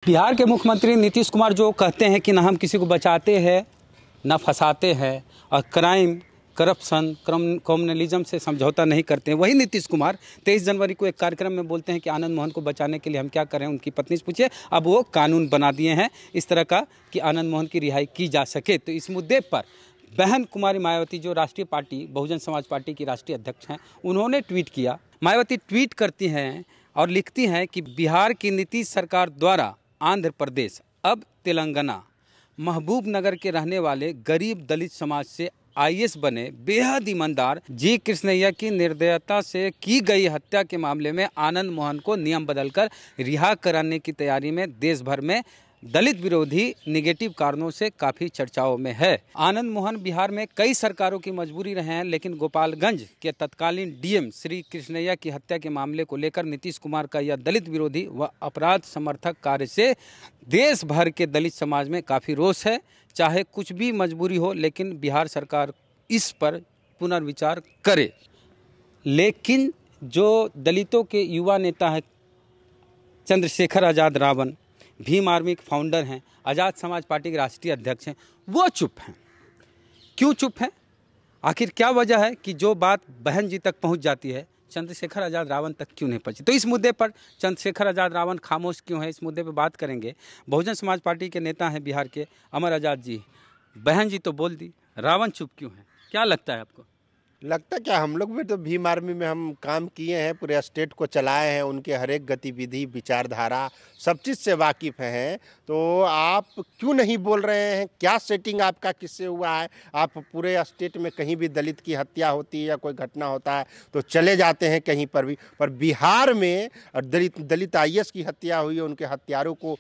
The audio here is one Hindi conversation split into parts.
बिहार के मुख्यमंत्री नीतीश कुमार जो कहते हैं कि ना हम किसी को बचाते हैं ना फंसाते हैं और क्राइम करप्शन कम्युनलिज्म से समझौता नहीं करते हैं, वही नीतीश कुमार 23 जनवरी को एक कार्यक्रम में बोलते हैं कि आनंद मोहन को बचाने के लिए हम क्या करें। उनकी पत्नी से पूछिए, अब वो कानून बना दिए हैं इस तरह का कि आनंद मोहन की रिहाई की जा सके। तो इस मुद्दे पर बहन कुमारी मायावती, जो राष्ट्रीय पार्टी बहुजन समाज पार्टी की राष्ट्रीय अध्यक्ष हैं, उन्होंने ट्वीट किया। मायावती ट्वीट करती हैं और लिखती हैं कि बिहार की नीतीश सरकार द्वारा आंध्र प्रदेश, अब तेलंगाना, महबूबनगर के रहने वाले गरीब दलित समाज से आईएएस बने बेहद ईमानदार जी कृष्णैया की निर्दयता से की गई हत्या के मामले में आनंद मोहन को नियम बदलकर रिहा कराने की तैयारी में देश भर में दलित विरोधी नेगेटिव कारणों से काफ़ी चर्चाओं में है। आनंद मोहन बिहार में कई सरकारों की मजबूरी रहे हैं, लेकिन गोपालगंज के तत्कालीन डीएम श्री कृष्णैया की हत्या के मामले को लेकर नीतीश कुमार का यह दलित विरोधी व अपराध समर्थक कार्य से देश भर के दलित समाज में काफ़ी रोष है। चाहे कुछ भी मजबूरी हो, लेकिन बिहार सरकार इस पर पुनर्विचार करे। लेकिन जो दलितों के युवा नेता है चंद्रशेखर आज़ाद रावण, भीम आर्मी के फाउंडर हैं, आज़ाद समाज पार्टी के राष्ट्रीय अध्यक्ष हैं, वो चुप हैं। क्यों चुप हैं? आखिर क्या वजह है कि जो बात बहन जी तक पहुंच जाती है, चंद्रशेखर आज़ाद रावण तक क्यों नहीं पहुंची? तो इस मुद्दे पर चंद्रशेखर आज़ाद रावण खामोश क्यों है, इस मुद्दे पर बात करेंगे। बहुजन समाज पार्टी के नेता हैं बिहार के अमर आज़ाद जी। बहन जी तो बोल दी, रावण चुप क्यों है? क्या लगता है आपको? लगता क्या, हम लोग भी तो भीम आर्मी में हम काम किए हैं, पूरे स्टेट को चलाए हैं, उनके हर एक गतिविधि विचारधारा सब चीज़ से वाकिफ़ हैं। तो आप क्यों नहीं बोल रहे हैं? क्या सेटिंग आपका किससे हुआ है? आप पूरे स्टेट में कहीं भी दलित की हत्या होती है या कोई घटना होता है तो चले जाते हैं कहीं पर भी, पर बिहार में दलित आईएएस की हत्या हुई है, उनके हत्यारों को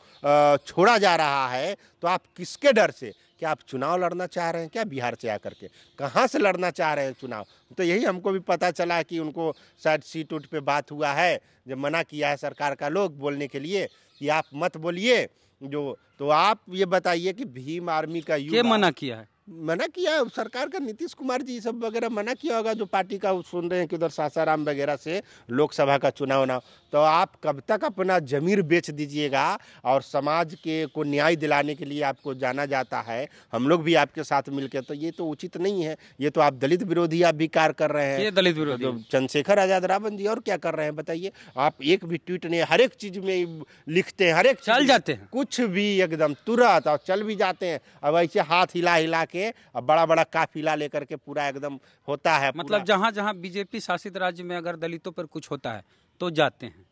छोड़ा जा रहा है, तो आप किसके डर से? क्या आप चुनाव लड़ना चाह रहे हैं क्या बिहार से आकर के? कहाँ से लड़ना चाह रहे हैं चुनाव? तो यही हमको भी पता चला कि उनको शायद सीट उट पे बात हुआ है, जब मना किया है सरकार का लोग बोलने के लिए कि आप मत बोलिए। जो तो आप ये बताइए कि भीम आर्मी का क्या मना किया है? मना किया है सरकार का, नीतीश कुमार जी सब वगैरह मना किया होगा, जो पार्टी का सुन रहे हैं कि उधर सासाराम वगैरह से लोकसभा का चुनाव ना। तो आप कब तक अपना जमीर बेच दीजिएगा? और समाज के को न्याय दिलाने के लिए आपको जाना जाता है, हम लोग भी आपके साथ मिलकर, तो ये तो उचित नहीं है। ये तो आप दलित विरोधी आप भी कार्य कर रहे हैं। ये दलित विरोधी तो चंद्रशेखर आज़ाद रावण जी और क्या कर रहे हैं बताइए? आप एक भी ट्वीट नहीं, हर एक चीज में लिखते हैं, हर एक चल जाते हैं, कुछ भी एकदम तुरंत, और चल भी जाते हैं। अब ऐसे हाथ हिला हिला के बड़ा बड़ा काफिला लेकर के पूरा एकदम होता है। मतलब जहाँ जहाँ बीजेपी शासित राज्य में अगर दलितों पर कुछ होता है तो जाते हैं।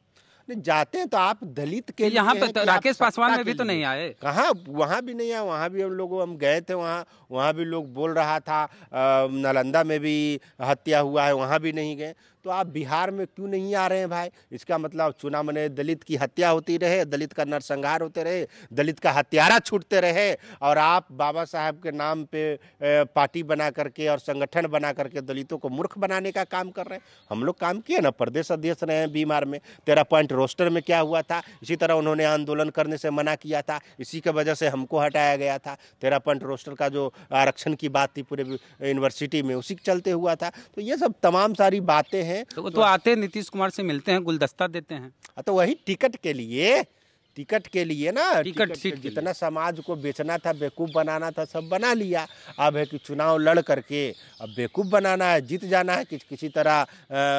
नहीं जाते हैं तो आप दलित के यहाँ लिए पे राकेश पासवान में भी तो नहीं आए? कहाँ, वहाँ भी नहीं आए। वहाँ भी हम गए थे, वहाँ भी लोग बोल रहा था। नालंदा में भी हत्या हुआ है, वहाँ भी नहीं गए। तो आप बिहार में क्यों नहीं आ रहे हैं भाई? इसका मतलब चुनाव में दलित की हत्या होती रहे, दलित का नरसंहार होते रहे, दलित का हत्यारा छूटते रहे, और आप बाबा साहब के नाम पे पार्टी बना करके और संगठन बना करके दलितों को मूर्ख बनाने का काम कर रहे हैं। हम लोग काम किए ना, प्रदेश अध्यक्ष रहे हैं बीमार में। 13 पॉइंट रोस्टर में क्या हुआ था? इसी तरह उन्होंने आंदोलन करने से मना किया था, इसी की वजह से हमको हटाया गया था। 13 पॉइंट रोस्टर का जो आरक्षण की बात थी पूरे यूनिवर्सिटी में, उसी के चलते हुआ था। तो ये सब तमाम सारी बातें हैं। तो आते नीतीश कुमार से मिलते हैं, गुलदस्ता देते हैं। तो वही टिकट के लिए ना, टिकट जितना समाज को बेचना था, बेवकूफ़ बनाना था, सब बना लिया। अब है कि चुनाव लड़ करके अब बेवकूफ़ बनाना है, जीत जाना है, किसी तरह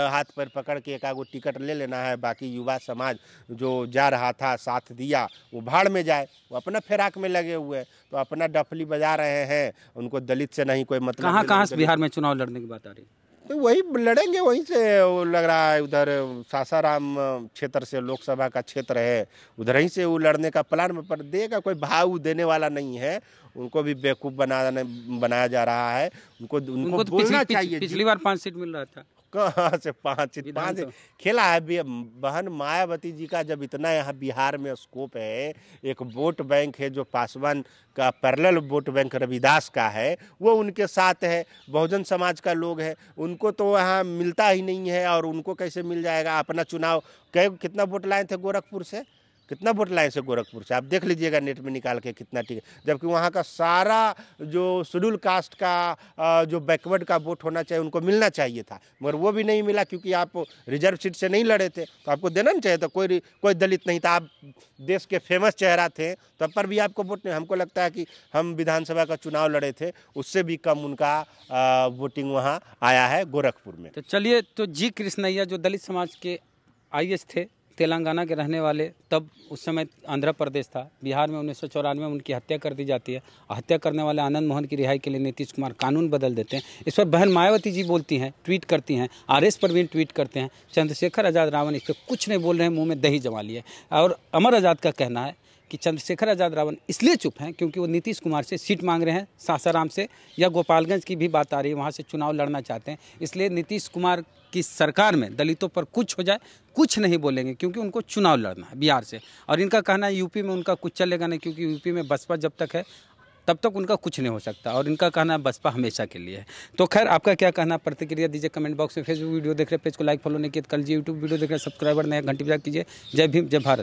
हाथ पैर पकड़ के एक आगो टिकट ले लेना है। बाकी युवा समाज जो जा रहा था, साथ दिया, वो भाड़ में जाए, वो अपना फिराक में लगे हुए हैं। तो अपना डफली बजा रहे हैं, उनको दलित से नहीं कोई मतलब। कहाँ से बिहार में चुनाव लड़ने की बात आ रही है? तो वही लड़ेंगे, वहीं से वो लग रहा है। उधर सासाराम क्षेत्र से लोकसभा का क्षेत्र है, उधर ही से वो लड़ने का प्लान में, पर देगा कोई भाव देने वाला नहीं है। उनको भी बेवकूफ़ बनाया जा रहा है। उनको तो बोलना चाहिए। पिछली बार 5 सीट मिल रहा था, कहाँ से 5 खेला है? बहन मायावती जी का जब इतना यहाँ बिहार में स्कोप है, एक वोट बैंक है जो पासवान का पैरेलल वोट बैंक रविदास का है, वो उनके साथ है, बहुजन समाज का लोग है, उनको तो यहाँ मिलता ही नहीं है। और उनको कैसे मिल जाएगा? अपना चुनाव कितना वोट लाए थे गोरखपुर से? कितना वोट लाए से गोरखपुर से, आप देख लीजिएगा नेट में निकाल के कितना टिकट, जबकि वहाँ का सारा जो शेड्यूल कास्ट का जो बैकवर्ड का वोट होना चाहिए उनको मिलना चाहिए था, मगर वो भी नहीं मिला क्योंकि आप रिजर्व सीट से नहीं लड़े थे, तो आपको देना नहीं चाहिए था। कोई दलित नहीं था, आप देश के फेमस चेहरा थे, तब पर भी आपको वोट नहीं। हमको लगता है कि हम विधानसभा का चुनाव लड़े थे, उससे भी कम उनका वोटिंग वहाँ आया है गोरखपुर में। तो चलिए, तो जी कृष्णैया जो दलित समाज के आईएएस थे, तेलंगाना के रहने वाले, तब उस समय आंध्र प्रदेश था, बिहार में 1994 में उनकी हत्या कर दी जाती है। हत्या करने वाले आनंद मोहन की रिहाई के लिए नीतीश कुमार कानून बदल देते हैं। इस पर बहन मायावती जी बोलती हैं, ट्वीट करती हैं, आरएस परवीन ट्वीट करते हैं, चंद्रशेखर आज़ाद रावण इस पर कुछ नहीं बोल रहे हैं, मुंह में दही जमा लिए। और अमर आज़ाद का कहना है कि चंद्रशेखर आज़ाद रावण इसलिए चुप हैं क्योंकि वो नीतीश कुमार से सीट मांग रहे हैं, सासाराम से या गोपालगंज की भी बात आ रही है, वहाँ से चुनाव लड़ना चाहते हैं। इसलिए नीतीश कुमार की सरकार में दलितों पर कुछ हो जाए, कुछ नहीं बोलेंगे क्योंकि उनको चुनाव लड़ना है बिहार से। और इनका कहना है यूपी में उनका कुछ चलेगा नहीं, क्योंकि यूपी में बसपा जब तक है तब तक उनका कुछ नहीं हो सकता, और इनका कहना है बसपा हमेशा के लिए है। तो खैर, आपका क्या कहना, प्रतिक्रिया दीजिए कमेंट बॉक्स में। फेसबुक वीडियो देख रहे पेज को लाइक फॉलो नहीं किया, कल जी यूट्यूब वीडियो देख रहे सब्सक्राइबर नया घंटी बजा कीजिए। जय भीम, जय भारत।